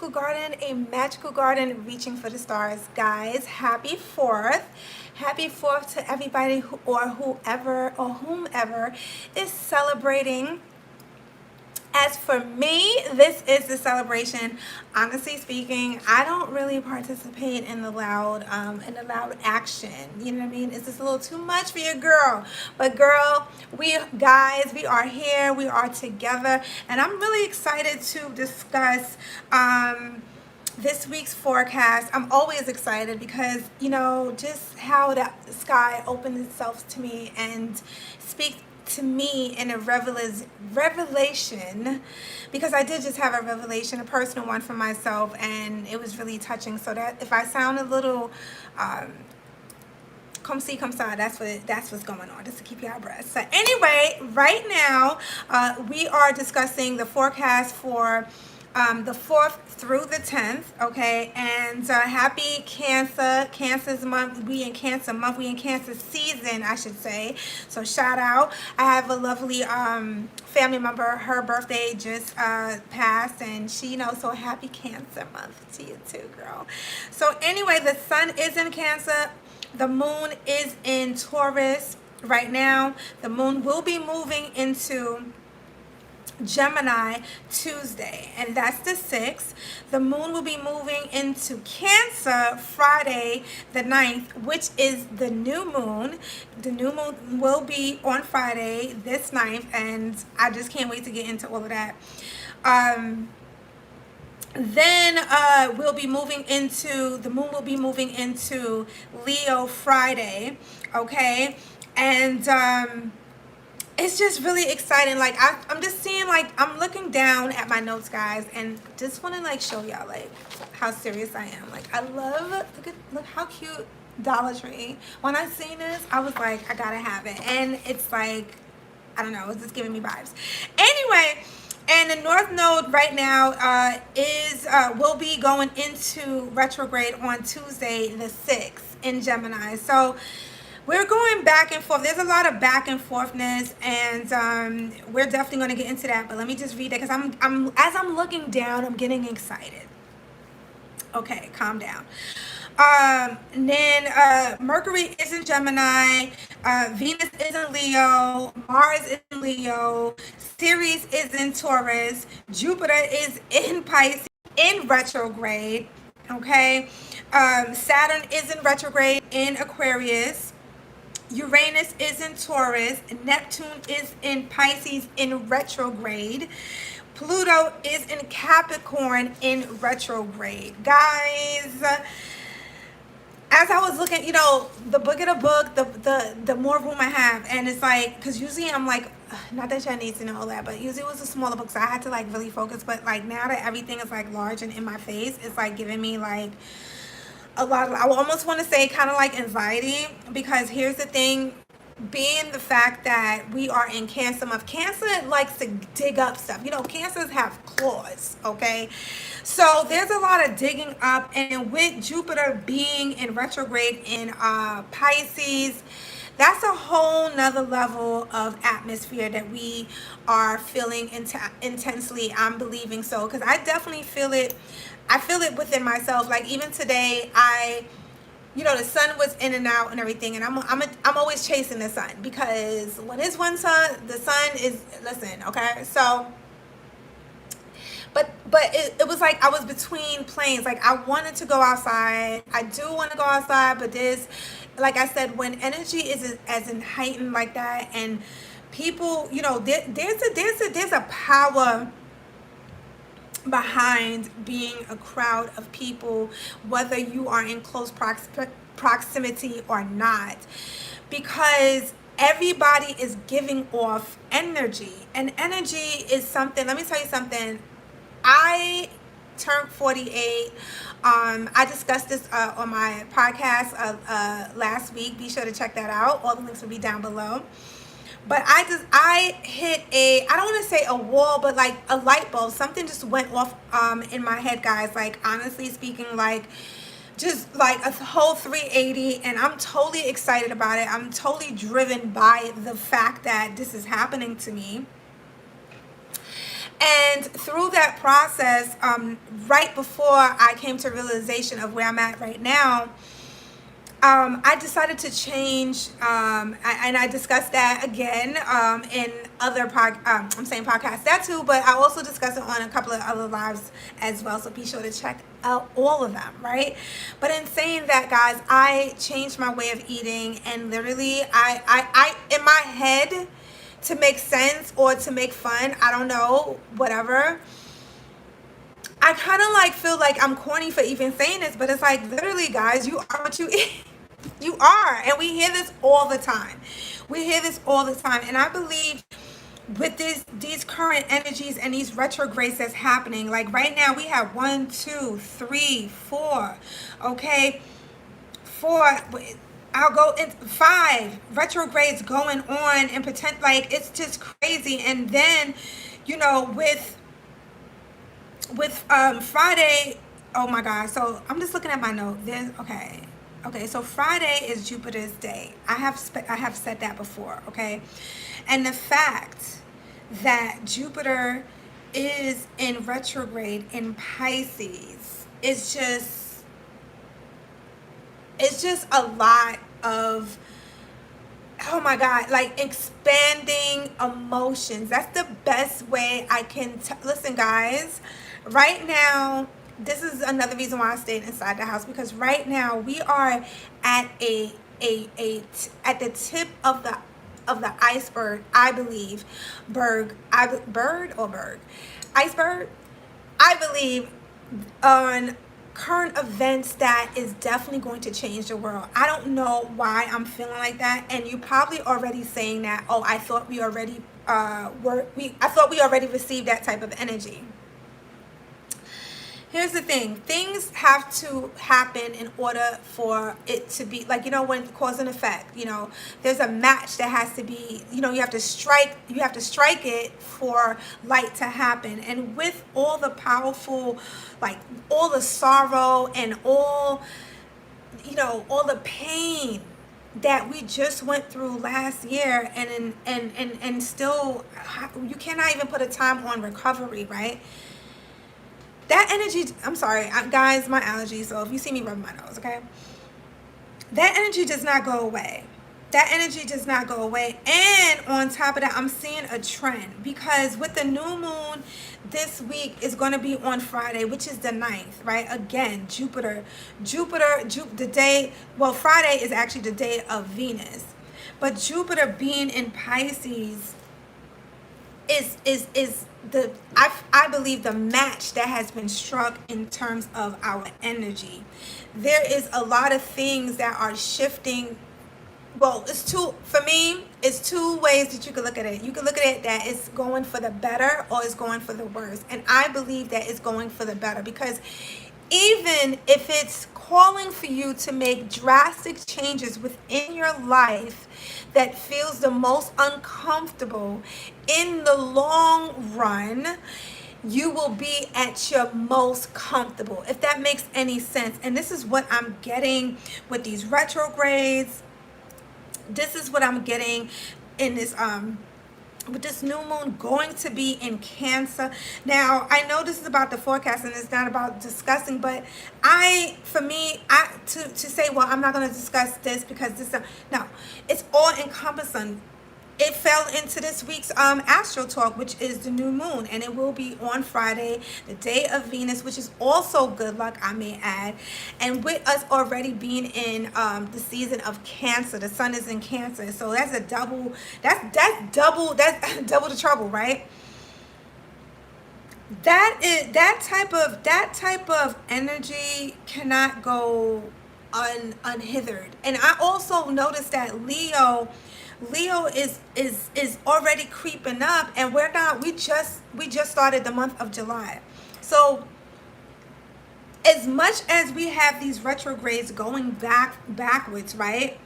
a magical garden reaching for the stars. Guys, happy 4th. Happy 4th to everybody whomever is celebrating. As for me, this is the celebration. Honestly speaking, I don't really participate in the loud action. You know what I mean? It's just a little too much for your girl. But girl, we are here. We are together, and I'm really excited to discuss this week's forecast. I'm always excited because, just how the sky opened itself to me and speaks to me in a revelation, because I did just have a revelation, a personal one for myself, and it was really touching. So that if I sound a little come see, come saw, that's what's going on, just to keep your breath. So anyway, right now we are discussing the forecast for the 4th through the 10th, okay? And happy Cancer's month. We in Cancer month. We in Cancer season, I should say. So shout out. I have a lovely family member. Her birthday just passed, and she so happy Cancer month to you too, girl. So anyway, the sun is in Cancer. The moon is in Taurus right now. The moon will be moving into Gemini Tuesday, and that's the 6th. The moon will be moving into Cancer Friday the 9th, which is the new moon. The new moon will be on Friday this 9th, and I just can't wait to get into all of that. Then the moon will be moving into Leo Friday, okay? And it's just really exciting. Like I'm just seeing, like, I'm looking down at my notes, guys, and just want to show y'all how serious I am. Like, I love, look how cute Dollar Tree. When I seen this, I was like, I gotta have it. And it's like, I don't know, it's just giving me vibes. Anyway, and the North Node right now will be going into retrograde on Tuesday the 6th in Gemini. So we're going back and forth. There's a lot of back and forthness, and we're definitely going to get into that. But let me just read it, because as I'm looking down, I'm getting excited. Okay, calm down. And then Mercury is in Gemini, Venus is in Leo, Mars is in Leo, Ceres is in Taurus, Jupiter is in Pisces in retrograde. Okay, Saturn is in retrograde in Aquarius. Uranus is in Taurus, Neptune is in Pisces in retrograde, Pluto is in Capricorn in retrograde. Guys, as I was looking, the bigger the book, the more room I have. And it's like, because usually I'm like, not that y'all need to know all that, but usually it was a smaller book, so I had to really focus. But now that everything is large and in my face, it's giving me a lot of, I almost want to say, kind of anxiety, because here's the thing, being the fact that we are in Cancer month. Cancer likes to dig up stuff. Cancers have claws, okay? So there's a lot of digging up, and with Jupiter being in retrograde in Pisces, that's a whole nother level of atmosphere that we are feeling intensely. I'm believing so, because I definitely feel it. I feel it within myself. Even today, the sun was in and out and everything, and I'm always chasing the sun, because when it's winter, the sun is, listen, okay? So, but it was I was between planes. I wanted to go outside. I do want to go outside, but there's, like I said, when energy is as in heightened like that, and people, there's a power behind being a crowd of people, whether you are in close proximity or not, because everybody is giving off energy, and energy is something. Let me tell you something. I turned 48. I discussed this on my podcast last week. Be sure to check that out. All the links will be down below. But I hit I don't want to say a wall, but a light bulb. Something just went off in my head, guys. Honestly speaking, just a whole 380, and I'm totally excited about it. I'm totally driven by the fact that this is happening to me. And through that process, right before I came to realization of where I'm at right now, I decided to change, and I discussed that again in other I'm saying podcasts that too, but I also discussed it on a couple of other lives as well. So be sure to check out all of them, right? But in saying that, guys, I changed my way of eating, and literally, I in my head, to make sense or to make fun, I don't know, whatever. I kind of like feel like I'm corny for even saying this, but it's like, literally, guys, you are what you eat. You are. And we hear this all the time. We hear this all the time. And I believe with these current energies and these retrogrades that's happening, like right now we have 1, 2, 3, 4, okay, 4, I'll go in 5 retrogrades going on, and pretend like it's just crazy. And then, you know, with Friday, oh my God. So I'm just looking at my note. There's okay. So Friday is Jupiter's day. I have said that before. Okay, and the fact that Jupiter is in retrograde in Pisces is just a lot of, oh my God, like expanding emotions. That's the best way I can listen, guys. Right now, this is another reason why I stayed inside the house, because right now we are at at the tip of the iceberg, I believe. Iceberg, I believe, on current events that is definitely going to change the world. I don't know why I'm feeling like that, and you probably already saying that, oh, I thought we already received that type of energy. Here's the thing. Things have to happen in order for it to be, like, you know, when cause and effect, you know, there's a match that has to be, you know, you have to strike it for light to happen. And with all the powerful, like all the sorrow and all, you know, all the pain that we just went through last year, and still you cannot even put a time on recovery, right? That energy, I'm sorry, guys, my allergies, so if you see me rubbing my nose, okay? That energy does not go away. That energy does not go away. And on top of that, I'm seeing a trend, because with the new moon this week is going to be on Friday, which is the 9th, right? Again, Jupiter, the day, well, Friday is actually the day of Venus. But Jupiter being in Pisces is I believe the match that has been struck in terms of our energy. There is a lot of things that are shifting. Well, it's two ways that you can look at it. You can look at it that it's going for the better or it's going for the worse. And I believe that it's going for the better, because even if it's calling for you to make drastic changes within your life that feels the most uncomfortable, in the long run, you will be at your most comfortable, if that makes any sense. And this is what I'm getting with these retrogrades. This is what I'm getting in this with this new moon going to be in Cancer. Now, I know this is about the forecast and it's not about discussing, but to say, well, I'm not going to discuss this because this, no, it's all encompassing. It fell into this week's Astro talk, which is the new moon, and it will be on Friday, the day of Venus, which is also good luck, I may add. And with us already being in the season of Cancer, the sun is in Cancer, so that's double the trouble, right? That type of energy cannot go unhindered. And I also noticed that Leo is already creeping up, and we just started the month of July. So as much as we have these retrogrades going backwards, right?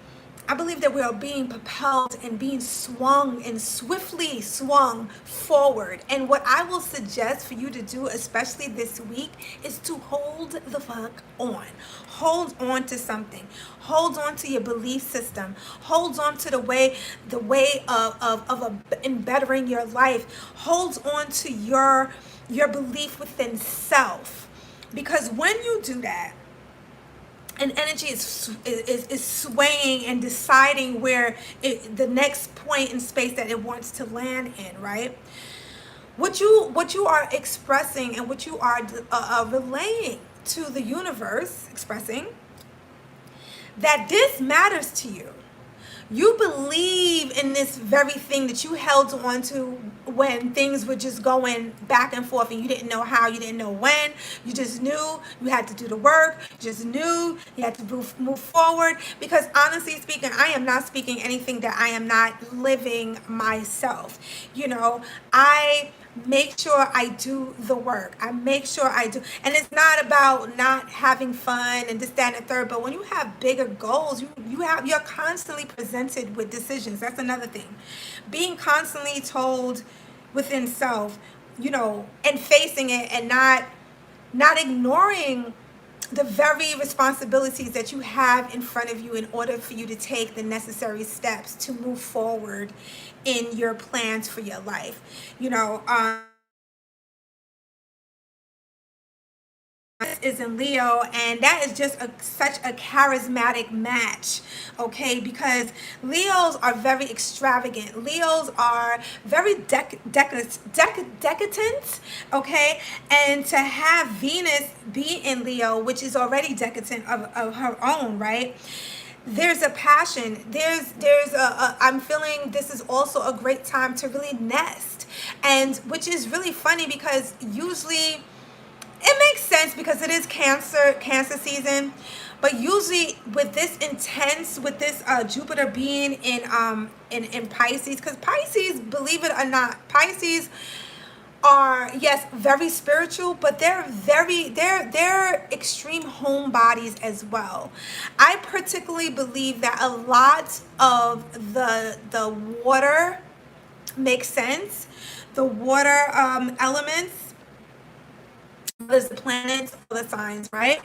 I believe that we are being propelled and being swung and swiftly swung forward. And what I will suggest for you to do, especially this week, is to hold the fuck on. Hold on to something. Hold on to your belief system. Hold on to in bettering your life. Hold on to your belief within self. Because when you do that, and energy is swaying and deciding where the next point in space that it wants to land in, right? What you are expressing and what you are relaying to the universe, expressing that this matters to you. You believe in this very thing that you held on to when things were just going back and forth and you didn't know how, you didn't know when. You just knew you had to do the work. You just knew you had to move forward. Because honestly speaking, I am not speaking anything that I am not living myself. I make sure I do the work. I make sure I do. And it's not about not having fun and this, that, and the third. But when you have bigger goals, you're constantly presented with decisions. That's another thing. Being constantly told within self, and facing it and not ignoring the very responsibilities that you have in front of you in order for you to take the necessary steps to move forward in your plans for your life. Is in Leo, and that is just such a charismatic match, okay? Because Leos are very extravagant. Leos are very decadent, okay? And to have Venus be in Leo, which is already decadent of her own, right? There's a passion. I'm feeling this is also a great time to really nest, and which is really funny because usually it makes sense because it is cancer season, but usually with this Jupiter being in Pisces, because Pisces, believe it or not, Pisces are, yes, very spiritual, but they're extreme homebodies as well. I particularly believe that a lot of the water makes sense. The water elements, there's the planets, the signs, right?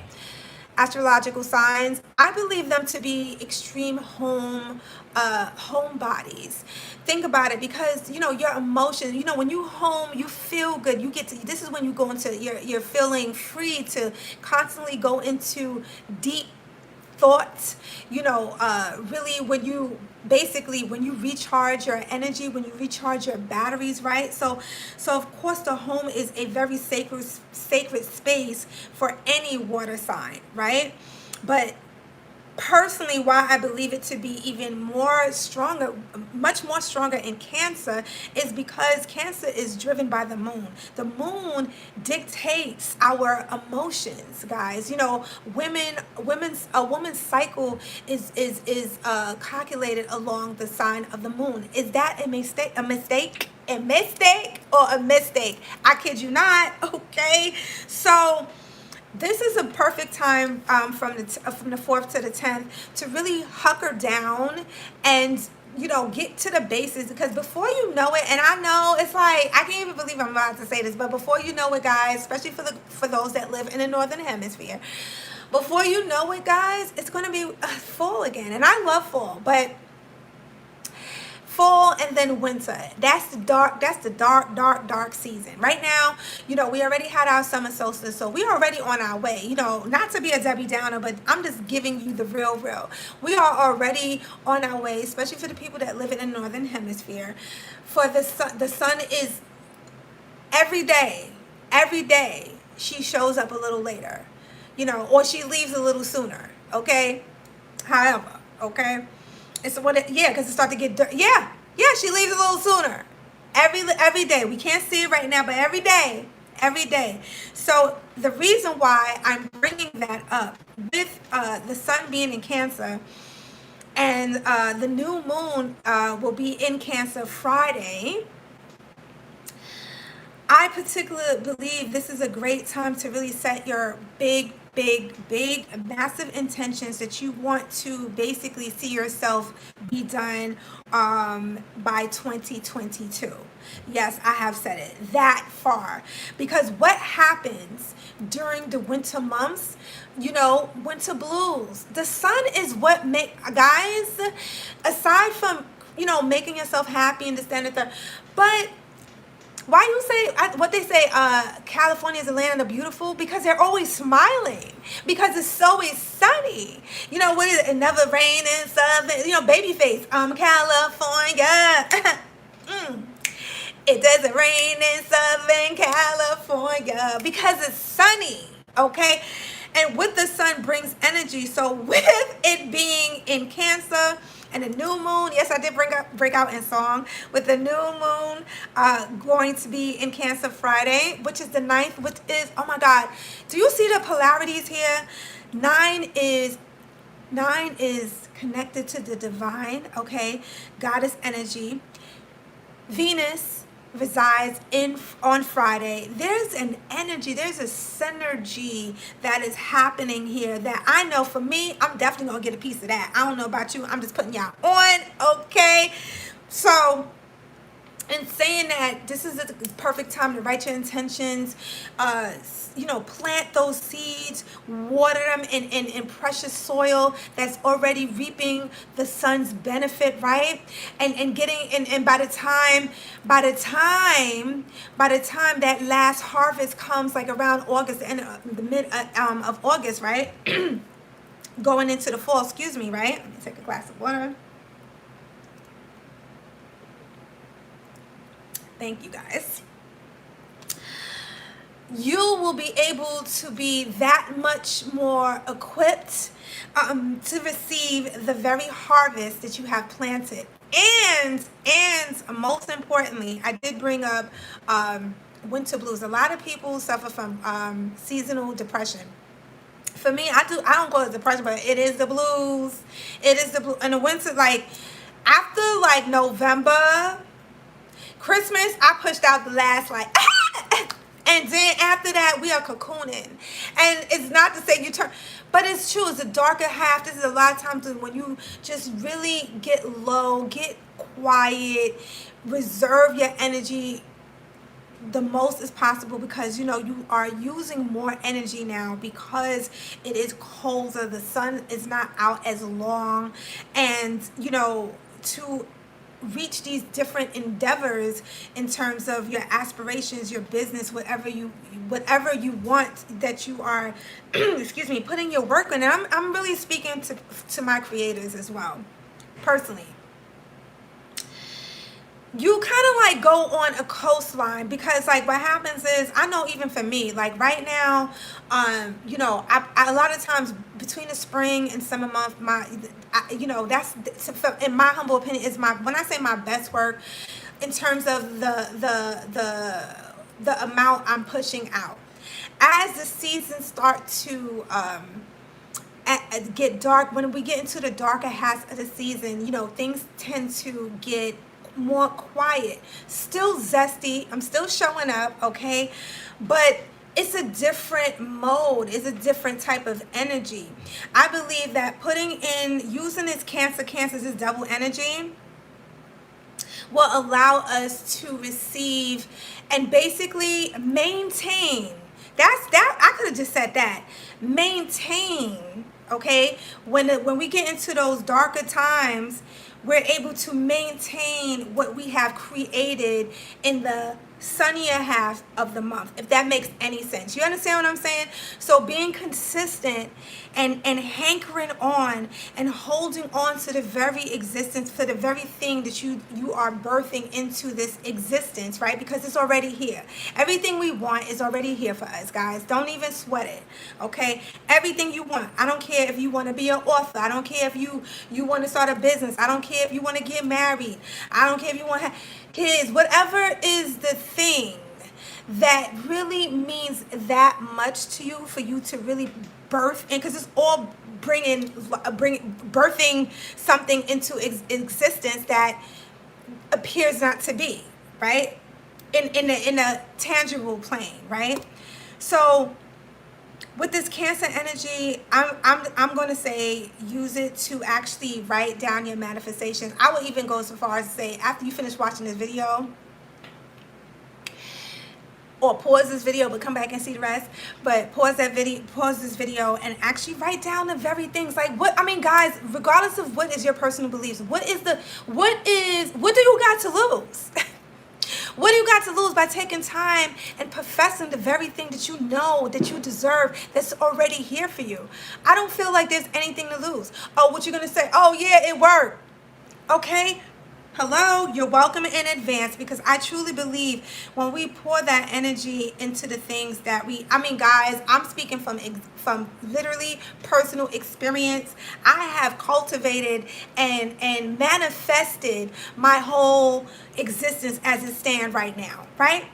Astrological signs. I believe them to be extreme home bodies. Think about it, because your emotions. When you home, you feel good. You get to. This is when you go into. You're feeling free to constantly go into deep thoughts, really when you recharge your energy, when you recharge your batteries, right? So of course the home is a very sacred space for any water sign, right? But personally, why I believe it to be even more stronger, much more stronger in Cancer, is because Cancer is driven by the moon. The moon dictates our emotions, guys. A woman's cycle is calculated along the sign of the moon. Is that a mistake? Or a mistake? I kid you not. Okay, so this is a perfect time from the 4th to the 10th to really hunker down and get to the basis, because before you know it, and I know it's like I can't even believe I'm about to say this, but before you know it, guys, especially for those that live in the northern hemisphere, before you know it, guys, it's going to be fall again. And I love fall, but fall and then winter, that's the dark season. Right now, we already had our summer solstice, so we're already on our way. Not to be a Debbie Downer, but I'm just giving you the real. We are already on our way, especially for the people that live in the northern hemisphere. For the sun is every day she shows up a little later, or she leaves a little sooner, okay? However, okay, it's because it starts to get dirty. Yeah, she leaves a little sooner. Every day. We can't see it right now, but every day. So the reason why I'm bringing that up with the sun being in Cancer, and the new moon will be in Cancer Friday, I particularly believe this is a great time to really set your big big, massive intentions that you want to basically see yourself be done by 2022. Yes, I have said it that far. Because what happens during the winter months, winter blues, the sun is what make, guys, aside from, making yourself happy and this, that, and the third, but why you say what they say, California is the land of the beautiful? Because they're always smiling, because it's always sunny. What is it? It never rain in southern, baby face, California. It doesn't rain in Southern California because it's sunny, okay? And with the sun brings energy. So with it being in Cancer and the new moon, yes, I did break out in song, with the new moon going to be in Cancer Friday, which is the 9th, which is, oh my God, do you see the polarities here? 9 is connected to the divine, okay? Goddess energy. Venus resides on Friday. There's an energy, there's a synergy that is happening here that I know for me, I'm definitely gonna get a piece of that. I don't know about you, I'm just putting y'all on, okay? So in saying that, this is the perfect time to write your intentions, plant those seeds, water them in precious soil that's already reaping the sun's benefit, right? And getting, and by the time that last harvest comes, like around August, the mid of August, right? Going into the fall, excuse me, right? Let me take a glass of water. Thank you, guys. You will be able to be that much more equipped to receive the very harvest that you have planted. And most importantly, I did bring up winter blues. A lot of people suffer from seasonal depression. For me, I don't call it depression, but it is the blues. It is the blue. In the winter, like after like November, Christmas, I pushed out the last like and then after that we are cocooning. And it's not to say you turn, but it's true, it's a darker half. This is a lot of times when you just really get low, get quiet, reserve your energy the most as possible, because you are using more energy now because it is colder, the sun is not out as long, and to reach these different endeavors in terms of your aspirations, your business, whatever you want, that you are excuse me, putting your work in. And I'm really speaking to my creators as well, personally. You kind of like go on a coastline, because like what happens is, I know even for me, like right now, I a lot of times between the spring and summer month, that's, in my humble opinion, is when I say my best work in terms of the amount I'm pushing out. As the seasons start to get dark, when we get into the darker half of the season, things tend to get more quiet. Still zesty, I'm still showing up, okay, but it's a different mode, it's a different type of energy. I believe that using this Cancer's this double energy will allow us to receive and basically maintain. I could have just said that. Maintain, okay? When we get into those darker times, we're able to maintain what we have created in the sunnier half of the month, if that makes any sense. You understand what I'm saying? So being consistent and hankering on and holding on to the very existence, for the very thing that you are birthing into this existence, right? Because it's already here. Everything we want is already here for us, guys. Don't even sweat it, okay? Everything you want. I don't care if you want to be an author. I don't care if you want to start a business. I don't care if you want to get married. I don't care if you want to have kids. Whatever is the thing that really means that much to you, for you to really birth in, because it's all birthing something into existence that appears not to be, right, in a tangible plane, right? So with this Cancer energy, I'm going to say use it to actually write down your manifestations. I will even go so far as to say, after you finish watching this video, or pause this video but come back and see the rest, but pause this video and actually write down the very things, like, what I mean, guys, regardless of what is your personal beliefs, what do you got to lose? What do you got to lose by taking time and professing the very thing that you know that you deserve, that's already here for you? I don't feel like there's anything to lose. Oh, what you gonna say? Oh yeah, it worked. Okay, hello, you're welcome in advance, because I truly believe when we pour that energy into the things that I mean, guys, I'm speaking from literally personal experience. I have cultivated and manifested my whole existence as it stands right now, right?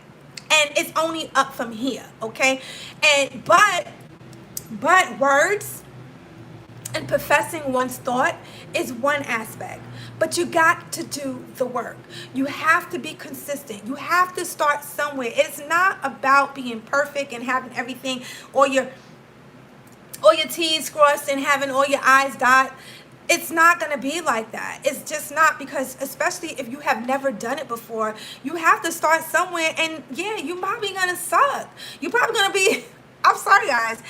And it's only up from here, okay? And but words and professing one's thought is one aspect, but you got to do the work. You have to be consistent. You have to start somewhere. It's not about being perfect and having everything, or your T's crossed and having all your I's dotted. It's not going to be like that. It's just not, because especially if you have never done it before, you have to start somewhere. And yeah, you're probably going to suck. You're probably going to be, I'm sorry, guys,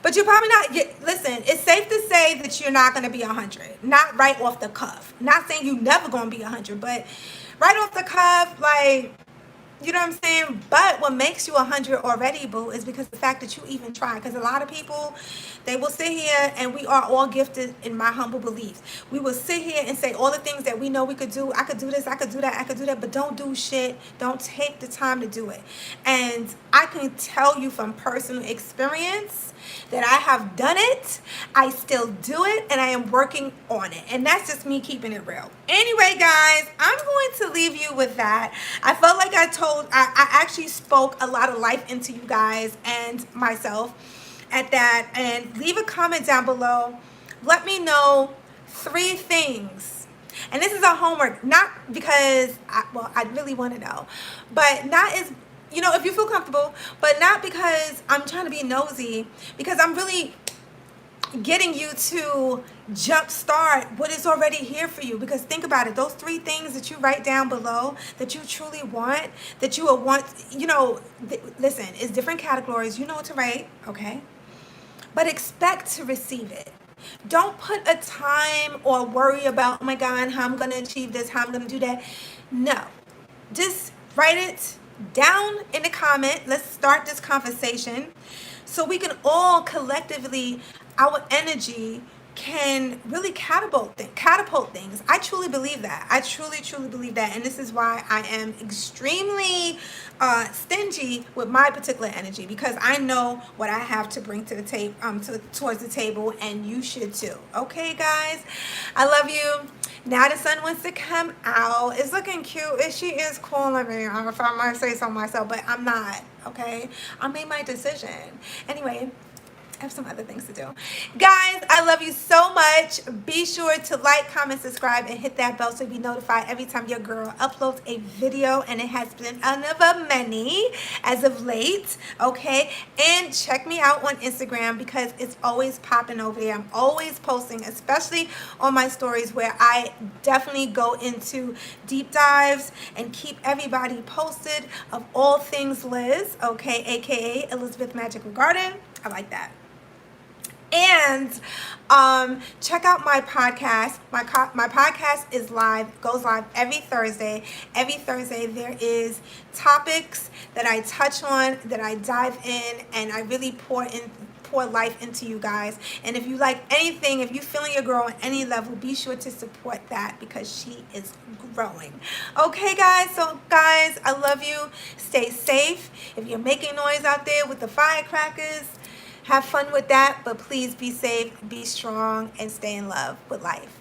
but you're probably not. Listen, it's safe to say that you're not going to be 100. Not right off the cuff. Not saying you're never going to be 100, but right off the cuff, like, you know what I'm saying? But what makes you 100 already, boo, is because the fact that you even try. Because a lot of people, they will sit here, and we are all gifted, in my humble beliefs. We will sit here and say all the things that we know we could do. I could do this, I could do that, I could do that, but don't do shit. Don't take the time to do it. And I can tell you from personal experience that I have done it, I still do it, and I am working on it. And that's just me keeping it real. Anyway, guys, I'm going to leave you with that. I felt like I actually spoke a lot of life into you guys and myself at that. And leave a comment down below. Let me know 3 things. And this is a homework, not because, I really want to know, but not as, if you feel comfortable, but not because I'm trying to be nosy, because I'm really getting you to jumpstart what is already here for you. Because think about it, those 3 things that you write down below that you truly want, that you will want, listen, it's different categories. You know what to write, okay? But expect to receive it. Don't put a time or worry about, oh my God, how I'm going to achieve this, how I'm going to do that. No, just write it down in the comment. Let's start this conversation so we can all collectively, our energy can really catapult things. I truly believe that. I truly believe that. And this is why I am extremely stingy with my particular energy, because I know what I have to bring to the table, towards the table, and you should too. Okay, guys, I love you. Now the sun wants to come out. It's looking cute. She is calling me. If I might say so myself, but I'm not. Okay, I made my decision. Anyway, I have some other things to do. Guys, I love you so much. Be sure to like, comment, subscribe, and hit that bell so you'll be notified every time your girl uploads a video. And it has been another many as of late, okay? And check me out on Instagram, because it's always popping over there. I'm always posting, especially on my stories, where I definitely go into deep dives and keep everybody posted of all things Liz, okay? AKA Elizabeth Magical Garden. I like that. And check out my podcast. My podcast is goes live every Thursday. Every Thursday there is topics that I touch on, that I dive in, and I really pour life into you guys. And if you like anything, if you're feeling your girl on any level, be sure to support that, because she is growing. Okay, guys, so guys, I love you. Stay safe. If you're making noise out there with the firecrackers, have fun with that, but please be safe, be strong, and stay in love with life.